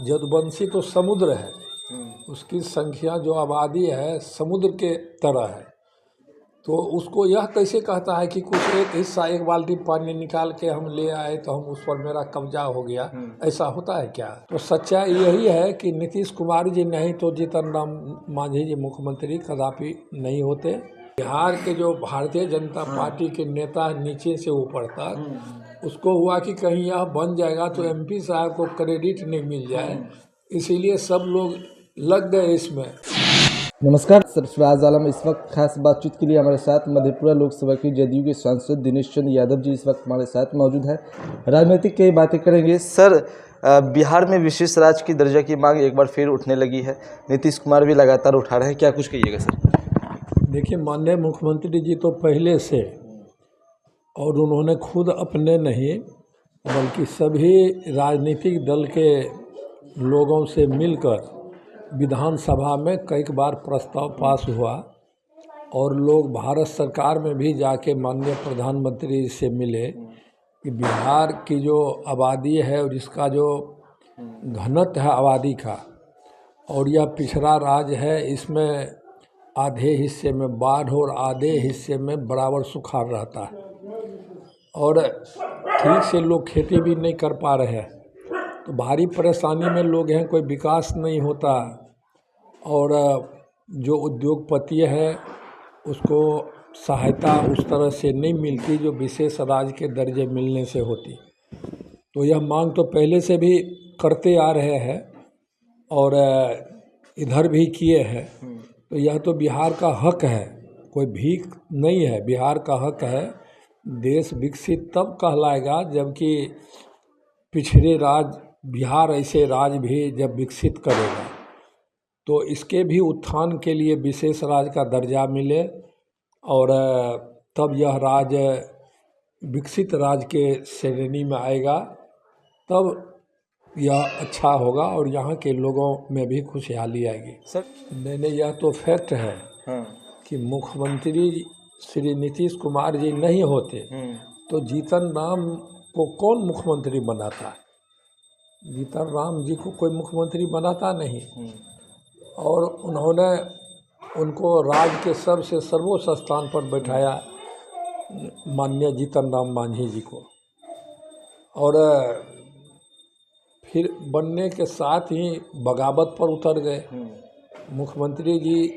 जदुवंशी तो समुद्र है, उसकी संख्या जो आबादी है समुद्र के तरह है। तो उसको यह कैसे कहता है कि कुछ एक हिस्सा, एक बाल्टी पानी निकाल के हम ले आए तो हम उस पर मेरा कब्जा हो गया, ऐसा होता है क्या? तो सच्चाई यही है कि नीतीश कुमार जी नहीं तो जीतन राम मांझी जी मुख्यमंत्री कदापि नहीं होते। बिहार के जो भारतीय जनता पार्टी के नेता नीचे से ऊपर तक, उसको हुआ कि कहीं यह बन जाएगा तो एमपी साहब को क्रेडिट नहीं मिल जाए, इसीलिए सब लोग लग गए इसमें। नमस्कार, सरफराज आलम इस वक्त खास बातचीत के लिए हमारे साथ मधेपुरा लोकसभा के जदयू के सांसद दिनेश चंद्र यादव जी इस वक्त हमारे साथ मौजूद है। राजनीतिक कई बातें करेंगे। सर, बिहार में विशेष राज्य की दर्जा की मांग एक बार फिर उठने लगी है, नीतीश कुमार भी लगातार उठा रहे हैं, क्या कुछ कहिएगा सर? देखिए, माननीय मुख्यमंत्री जी तो पहले से, और उन्होंने खुद अपने नहीं बल्कि सभी राजनीतिक दल के लोगों से मिलकर विधानसभा में कई बार प्रस्ताव पास हुआ और लोग भारत सरकार में भी जाके माननीय प्रधानमंत्री से मिले कि बिहार की जो आबादी है और इसका जो घनत्व है आबादी का, और यह पिछड़ा राज्य है, इसमें आधे हिस्से में बाढ़ और आधे हिस्से में बराबर सुखाड़ रहता है और ठीक से लोग खेती भी नहीं कर पा रहे हैं। तो भारी परेशानी में लोग हैं, कोई विकास नहीं होता और जो उद्योगपति है उसको सहायता उस तरह से नहीं मिलती जो विशेष राज्य के दर्जे मिलने से होती। तो यह मांग तो पहले से भी करते आ रहे हैं और इधर भी किए हैं। तो यह तो बिहार का हक है, कोई भीख नहीं है, बिहार का हक है। देश विकसित तब कहलाएगा जबकि पिछड़े राज्य, बिहार ऐसे राज्य भी जब विकसित करेगा तो इसके भी उत्थान के लिए विशेष राज्य का दर्जा मिले और तब यह राज्य विकसित राज्य के श्रेणी में आएगा, तब यह अच्छा होगा और यहाँ के लोगों में भी खुशहाली आएगी। सर, नहीं, यह तो फैक्ट है कि मुख्यमंत्री श्री नीतीश कुमार जी नहीं होते तो जीतन राम को कौन मुख्यमंत्री बनाता? जीतन राम जी को कोई मुख्यमंत्री बनाता नहीं और उन्होंने उनको राज्य के सबसे सर्वोच्च स्थान पर बैठाया माननीय जीतन राम मांझी जी को, और फिर बनने के साथ ही बगावत पर उतर गए। मुख्यमंत्री जी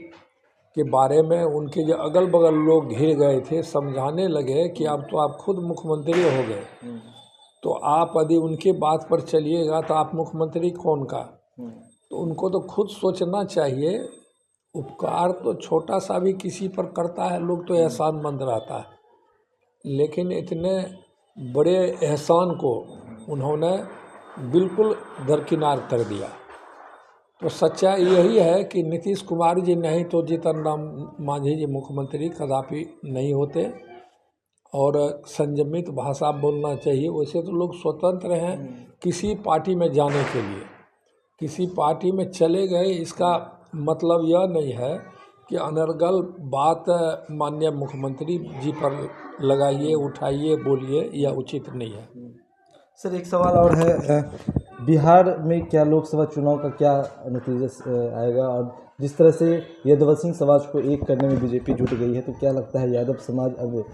के बारे में उनके जो अगल बगल लोग घिर गए थे, समझाने लगे कि अब तो आप खुद मुख्यमंत्री हो गए, तो आप यदि उनकी बात पर चलिएगा तो आप मुख्यमंत्री कौन का? तो उनको तो खुद सोचना चाहिए। उपकार तो छोटा सा भी किसी पर करता है लोग तो एहसानमंद रहता है, लेकिन इतने बड़े एहसान को उन्होंने बिल्कुल दरकिनार कर दिया। तो सच्चाई यही है कि नीतीश कुमार जी नहीं तो जीतन राम मांझी जी मुख्यमंत्री कदापि नहीं होते और संयमित भाषा बोलना चाहिए। वैसे तो लोग स्वतंत्र हैं किसी पार्टी में जाने के लिए, किसी पार्टी में चले गए, इसका मतलब यह नहीं है कि अनर्गल बात माननीय मुख्यमंत्री जी पर लगाइए, उठाइए, बोलिए, यह उचित नहीं है। सर, एक सवाल और है, बिहार में क्या लोकसभा चुनाव का क्या नतीजा आएगा? और जिस तरह से यादवंशी समाज को एक करने में बीजेपी जुट गई है, तो क्या लगता है यादव समाज अब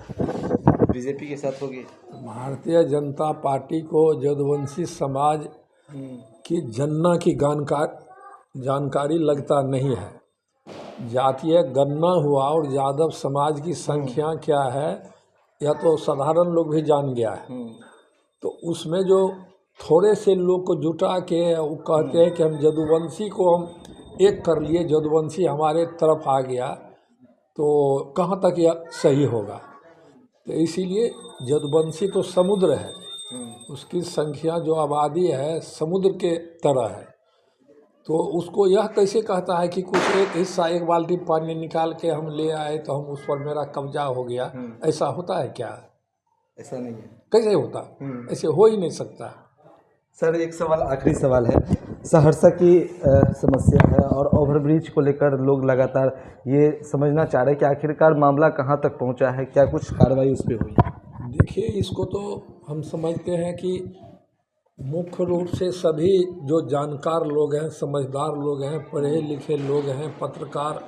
बीजेपी के साथ होगी? भारतीय जनता पार्टी को यदुवंशी समाज की गणना की जानकारी लगता नहीं है। जातीय गणना हुआ और यादव समाज की संख्या क्या है यह तो साधारण लोग भी जान गया है। तो उसमें जो थोड़े से लोग को जुटा के वो कहते हैं कि हम यदुवंशी को हम एक कर लिए, यदुवंशी हमारे तरफ आ गया, तो कहाँ तक यह सही होगा? तो इसीलिए यदुवंशी तो समुद्र है, उसकी संख्या जो आबादी है समुद्र के तरह है। तो उसको यह कैसे कहता है कि कुछ एक हिस्सा, एक बाल्टी पानी निकाल के हम ले आए तो हम उस पर मेरा कब्जा हो गया, ऐसा होता है क्या? ऐसा नहीं है। कैसे होता? ऐसे हो ही नहीं सकता। सर, एक सवाल, आखिरी सवाल है। सहरसा की समस्या है और ओवरब्रिज को लेकर लोग लगातार ये समझना चाह रहे हैं कि आखिरकार मामला कहाँ तक पहुँचा है, क्या कुछ कार्रवाई उस पर हुई? देखिए, इसको तो हम समझते हैं कि मुख्य रूप से सभी जो जानकार लोग हैं, समझदार लोग हैं, पढ़े लिखे लोग हैं, पत्रकार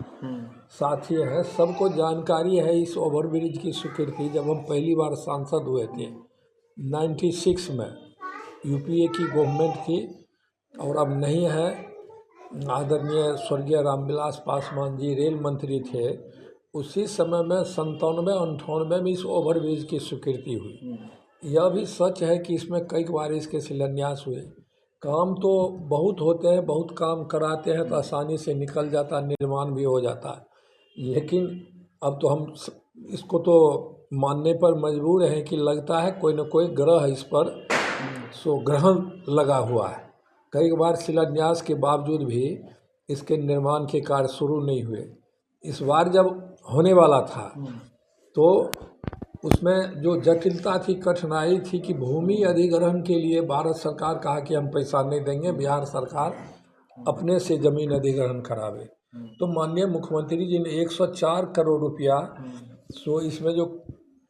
साथी हैं, सबको जानकारी है इस ओवरब्रिज की स्वीकृति। जब हम पहली बार सांसद हुए थे 96 में, यूपीए की गवर्नमेंट थी और अब नहीं है। आदरणीय स्वर्गीय रामविलास पासवान जी रेल मंत्री थे। उसी समय में 97-98 में इस ओवरब्रिज की स्वीकृति हुई। यह भी सच है कि इसमें कई बार इसके शिलान्यास हुए। काम तो बहुत होते हैं, बहुत काम कराते हैं तो आसानी से निकल जाता, निर्माण भी हो जाता है। लेकिन अब तो हम इसको तो मानने पर मजबूर हैं कि लगता है कोई न कोई ग्रह इस पर ग्रहण लगा हुआ है। कई बार शिलान्यास के बावजूद भी इसके निर्माण के कार्य शुरू नहीं हुए। इस बार जब होने वाला था तो उसमें जो जटिलता थी, कठिनाई थी कि भूमि अधिग्रहण के लिए भारत सरकार कहा कि हम पैसा नहीं देंगे, बिहार सरकार अपने से ज़मीन अधिग्रहण करावे। तो माननीय मुख्यमंत्री जी ने 104 करोड़ रुपया इसमें जो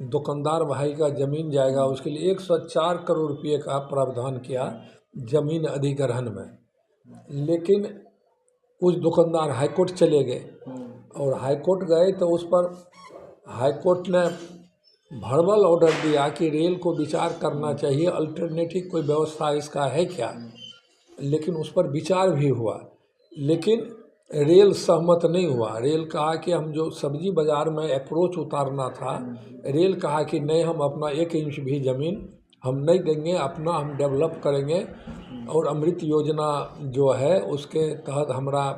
दुकानदार भाई का ज़मीन जाएगा उसके लिए 104 करोड़ रुपये का प्रावधान किया ज़मीन अधिग्रहण में। लेकिन कुछ दुकानदार हाईकोर्ट चले गए और हाईकोर्ट गए तो उस पर हाईकोर्ट ने वर्बल ऑर्डर दिया कि रेल को विचार करना चाहिए, अल्टरनेटिव कोई व्यवस्था इसका है क्या। लेकिन उस पर विचार भी हुआ, लेकिन रेल सहमत नहीं हुआ। रेल कहा कि हम जो सब्जी बाज़ार में अप्रोच उतारना था, रेल कहा कि नहीं, हम अपना 1 इंच भी ज़मीन हम नहीं देंगे, अपना हम डेवलप करेंगे। और अमृत योजना जो है उसके तहत हमारा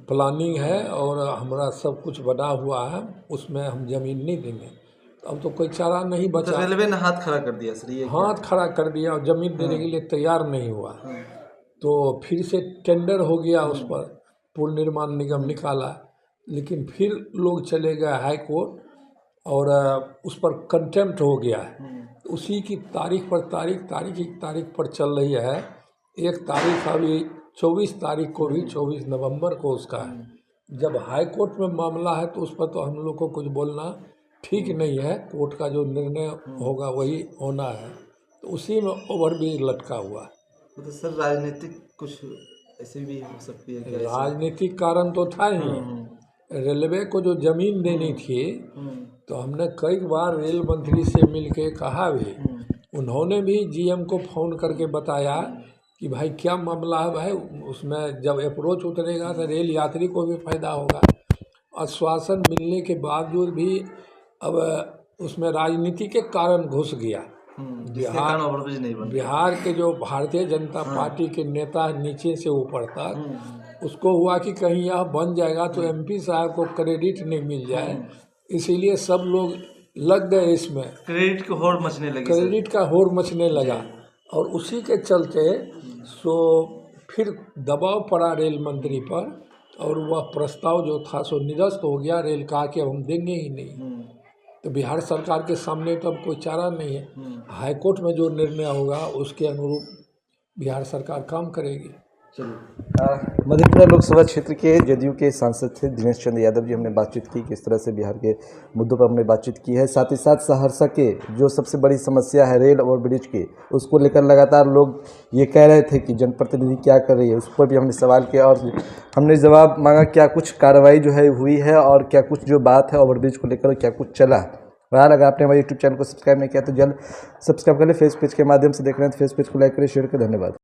प्लानिंग है और हमारा सब कुछ बना हुआ है, उसमें हम ज़मीन नहीं देंगे। अब तो कोई चारा नहीं बचा। तो रेलवे ने हाथ खड़ा कर दिया सर, ये हाथ खड़ा कर दिया और ज़मीन देने के लिए तैयार नहीं हुआ। तो फिर से टेंडर हो गया, उस पर पुल निर्माण निगम निकाला। लेकिन फिर लोग चले गए हाई कोर्ट और उस पर कंटेम्प्ट हो गया है। उसी की तारीख पर चल रही है। एक तारीख अभी 24 तारीख को भी, 24 नवंबर को उसका है। जब हाई कोर्ट में मामला है तो उस पर तो हम लोग को कुछ बोलना ठीक नहीं है। कोर्ट का जो निर्णय होगा वही होना है। तो उसी में ओवरब्रिज लटका हुआ है। तो सर राजनीतिक कुछ ऐसे भी हो सकती है क्या? राजनीतिक कारण तो था ही। रेलवे को जो ज़मीन देनी थी तो हमने कई बार रेल मंत्री से मिलके कहा भी, उन्होंने भी जीएम को फ़ोन करके बताया कि भाई क्या मामला है भाई, उसमें जब अप्रोच उतरेगा तो रेल यात्री को भी फायदा होगा। आश्वासन मिलने के बावजूद भी अब उसमें राजनीति के कारण घुस गया। बिहार के जो भारतीय जनता पार्टी के नेता नीचे से ऊपर तक, उसको हुआ कि कहीं यह बन जाएगा तो एमपी साहब को क्रेडिट नहीं मिल जाए, इसीलिए सब लोग लग गए इसमें। क्रेडिट का होड़ मचने लगी, क्रेडिट का होड़ मचने लगा और उसी के चलते फिर दबाव पड़ा रेल मंत्री पर और वह प्रस्ताव जो था सो निरस्त हो गया। रेल कहा कि हम देंगे ही नहीं। तो बिहार सरकार के सामने तो अब कोई चारा नहीं है। हाईकोर्ट में जो निर्णय होगा उसके अनुरूप बिहार सरकार काम करेगी। चलिए, मधेपुरा लोकसभा क्षेत्र के जदयू के सांसद थे दिनेश चंद्र यादव जी, हमने बातचीत की किस तरह से बिहार के मुद्दों पर हमने बातचीत की है। साथ ही साथ सहरसा के जो सबसे बड़ी समस्या है रेल ओवरब्रिज की, उसको लेकर लगातार लोग ये कह रहे थे कि जनप्रतिनिधि क्या कर रही है, उस पर भी हमने सवाल किया और हमने जवाब मांगा क्या कुछ कार्रवाई जो है हुई है और क्या कुछ जो बात है ओवरब्रिज को लेकर क्या कुछ चला। बहरहाल अगर आपने हमारे यूट्यूब चैनल को सब्सक्राइब नहीं किया तो जल्द सब्सक्राइब कर ले। फेस पेज के माध्यम से देख रहे हैं तो फेस पेज को लाइक करें, शेयर करें। धन्यवाद।